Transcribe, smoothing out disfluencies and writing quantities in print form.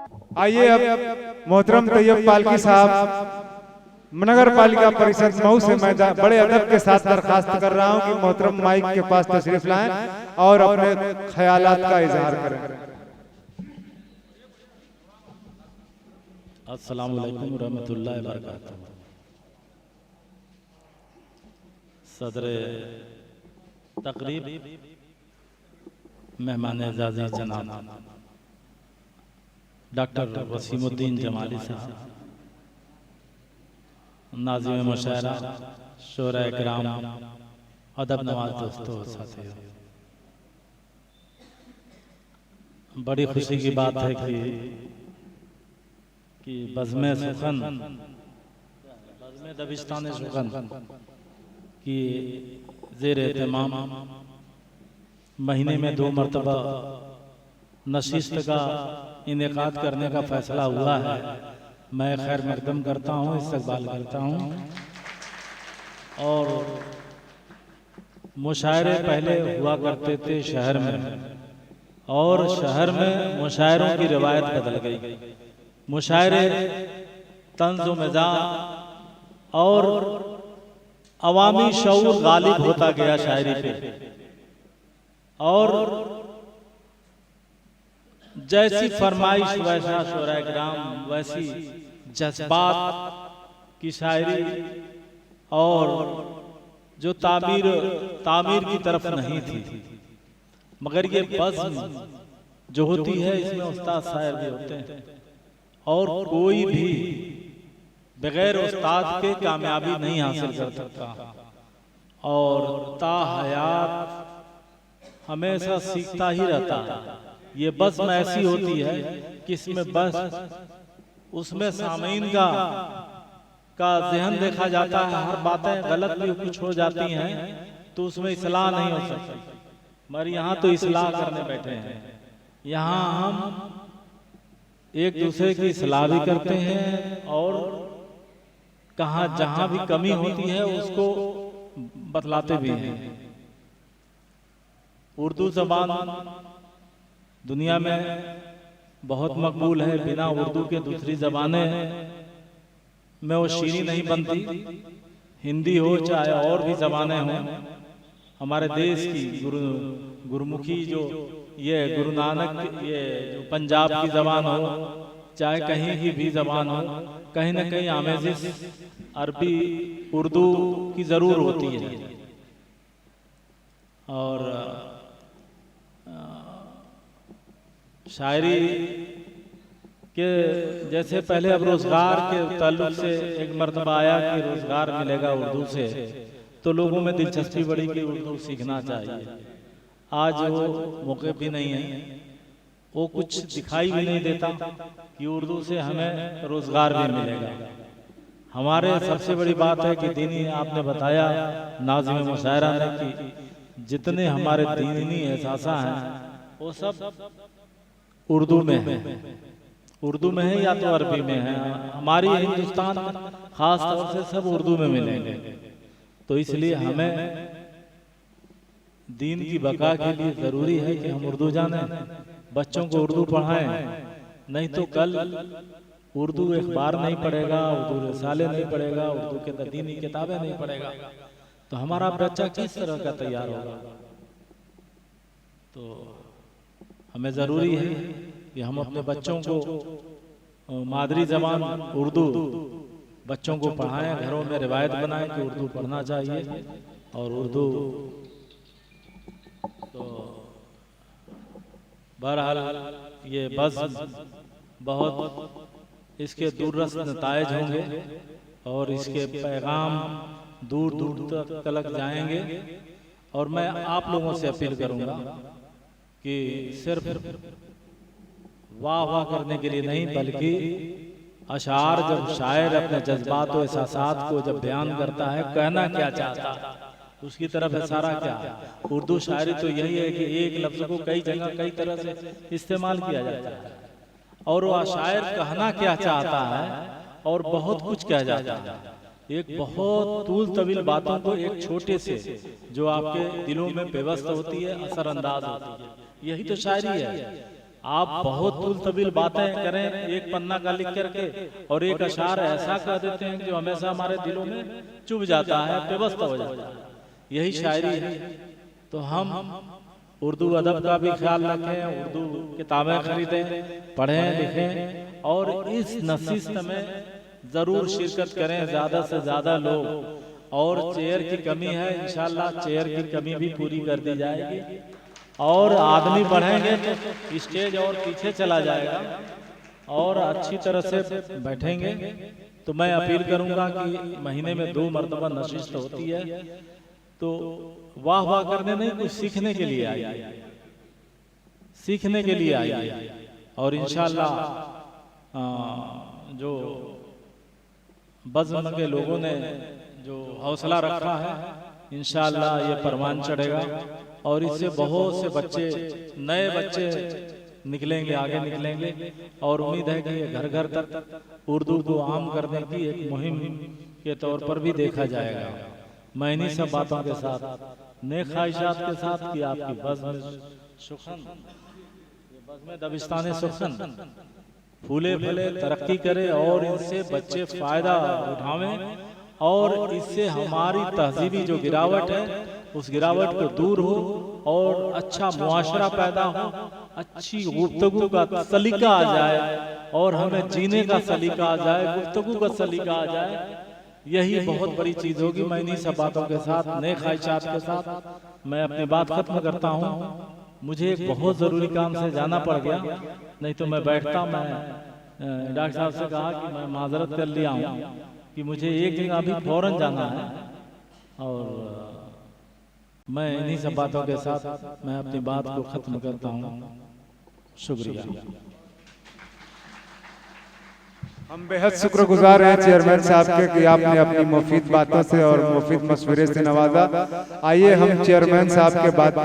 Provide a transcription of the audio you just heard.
आइए अब मोहतरम तैयब पालकी साहब नगर पालिका परिषद मऊ से मैं बड़े अदब के साथ दरखास्त कर रहा हूं कि मोहतरम माइक के पास तशरीफ लाएं और अपने ख्यालात का इजहार करें। अस्सलामु अलैकुम रहमतुल्लाहि व बरकातहू। सदर तकरीब मेहमान एजाज़ी जनाब डॉक्टर वसीमुद्दीन जमाली साहब, नाज़िम मुशायरा, शोरा किराम, अदब नवाज दोस्तों साथियों, बड़ी खुशी की बात है कि बज़्म सुखन, बज़्म दबिस्तान सुखन की ज़ेर एहतमाम महीने में 2 मरतबा नशिस्त का इनेकाद करने का फैसला हुआ है। मैं खैर मकदम करता हूँ, इस्तकबाल करता हूँ। और मुशायरे पहले हुआ करते थे शहर में, और शहर में मुशायरों की रिवायत बदल गई। मुशायरे तंज़ व मिज़ाज और अवामी शऊर गालिब होता गया शायरी पे, और जैसी फरमाइश वैसा शोरा किराम, वैसी जज्बात की शायरी, और जो तामीर की तरफ नहीं थी। मगर ये बज़्म जो होती है इसमें उस्ताद शायर भी होते हैं, और कोई भी बगैर उस्ताद के कामयाबी नहीं हासिल कर सकता। और ताहयात हमेशा सीखता ही रहता है। ये बज़्म ऐसी होती है कि इसमें बस उसमें सामीन का ज़हन देखा जाता है। हर बातें गलत भी कुछ हो जाती हैं तो उसमें इस्लाह नहीं हो सकती, मगर यहाँ तो इस्लाह करने बैठे हैं। यहाँ हम एक दूसरे की इस्लाह भी करते हैं, और कहाँ जहाँ भी कमी होती है उसको बतलाते भी हैं। उर्दू ज़बान दुनिया में बहुत मकबूल है। बिना उर्दू के दूसरी ज़बानें में वो शीरी नहीं बनती। हिंदी हो चाहे और भी ज़बानें हों, हमारे देश की गुरुमुखी जो ये गुरु नानक ये जो पंजाब की ज़बान हो, चाहे कहीं की भी ज़बान हो, कहीं ना कहीं आमेज़िश अरबी उर्दू की ज़रूर होती है। और शायरी के जैसे पहले अब रोज़गार के ताल्लुक से एक मर्तबा आया कि रोज़गार मिलेगा उर्दू से, तो लोगों में दिलचस्पी बढ़ी कि उर्दू सीखना चाहिए। आज वो मौके भी नहीं है, वो कुछ दिखाई भी नहीं देता कि उर्दू से हमें रोज़गार भी मिलेगा। हमारे सबसे बड़ी बात है कि दीनी, आपने बताया नाज़िम मुशायरा ने कि जितने हमारे दीनी एहसासा हैं वो सब उर्दू में है। उर्दू में है या तो अरबी में है। हमारी हिंदुस्तान खास तौर से सब उर्दू में मिलेंगे। तो इसलिए हमें दीन की बका के लिए ज़रूरी है कि हम उर्दू जानें, बच्चों को उर्दू पढ़ाएं। नहीं तो कल उर्दू अखबार नहीं पढ़ेगा, उर्दू रिसाले नहीं पढ़ेगा, उर्दू के दीनी किताबें नहीं पढ़ेगा, तो हमारा बच्चा किस तरह का तैयार होगा। तो हमें ज़रूरी है कि हम अपने बच्चों को मादरी ज़बान उर्दू बच्चों को पढ़ाएं, घरों में रिवायत बनाएं कि उर्दू पढ़ना चाहिए। और उर्दू तो बहरहाल ये बज़्म बहुत इसके दूररस नताइज होंगे और इसके पैगाम दूर दूर तक जाएंगे। और मैं आप लोगों से अपील करूंगा कि सिर्फ वाह वाह करने के लिए नहीं, बल्कि अशार जब शायर अपने जज्बात और एहसासात को जब बयान करता है, कहना क्या चाहता है उसकी तरफ इशारा क्या है। उर्दू शायरी तो यही है कि एक लफ्ज़ को कई जगह कई तरह से इस्तेमाल किया जाता है, और वह शायर कहना क्या चाहता है और बहुत कुछ कह जाता है। एक बहुत तूल तवील बातों को एक छोटे से जो आपके दिलों में बेबस्त होती है, असरअंदाज होती है, यही तो शायरी है। आप बहुत तुलतबिल बातें करें एक पन्ना का लिख करके और एक अशार ऐसा कह देते हैं जो हमेशा हमारे दिलों में चुभ जाता है, बेबस हो जाता है। यही शायरी है। तो हम उर्दू अदब का भी ख्याल रखें, उर्दू किताबें खरीदें, पढ़ें लिखें और इस नशिस्त में ज़रूर शिरकत करें ज़्यादा से ज़्यादा लोग। और चेयर की कमी है, इंशाल्लाह चेयर की कमी भी पूरी कर दी जाएगी। और आदमी बढ़ेंगे तो स्टेज और पीछे चला जाएगा और अच्छी तरह से बैठेंगे। तो मैं अपील करूंगा कि महीने में 2 मरतबा नशिस्त होती है, तो वाह वाह करने नहीं, कुछ सीखने के लिए आइए, सीखने के लिए आइए। और इंशाल्लाह जो बज़्म के लोगों ने जो हौसला रखा है, इंशाल्लाह ये परवान चढ़ेगा और इससे बहुत से बच्चे, नए बच्चे निकलेंगे, आगे निकलेंगे। और उम्मीद है कि ये घर घर तक उर्दू को आम करने की एक मुहिम के तौर पर भी देखा जाएगा। मैं इन्हीं सब बातों के साथ, नेक ख्वाहिशात के साथ कि आपकी बज़्म सुखन, बज़्म दबिस्तान सुखन फूले फले, तरक्की करे और इनसे बच्चे फायदा उठावें और इससे हमारी तहजीबी जो गिरावट है उस गिरावट को दूर हो और अच्छा मुआशरा पैदा हो, अच्छी गुफ्तगू का सलीका आ जाए और हमें जीने का सलीका आ जाए, गुफ्तगू का सलीका आ जाए। यही बहुत बड़ी चीज होगी। मैं इन्हीं सब बातों के साथ, नेक ख्वाहिशात के साथ मैं अपनी बात खत्म करता हूँ। मुझे एक बहुत जरूरी काम से जाना पड़ गया, नहीं तो मैं बैठता। मैं डॉक्टर साहब से कहा कि मैं माजरत कर लिया हूँ कि मुझे एक जगह अभी फौरन जाना है। और मैं इन्हीं सब बातों के साथ मैं अपनी बात को खत्म करता हूँ। शुक्रिया। हम बेहद शुक्रगुजार हैं चेयरमैन साहब के कि आपने अपनी मुफीद बातों से और मुफीद मशवरे से नवाजा। आइए हम चेयरमैन साहब के बात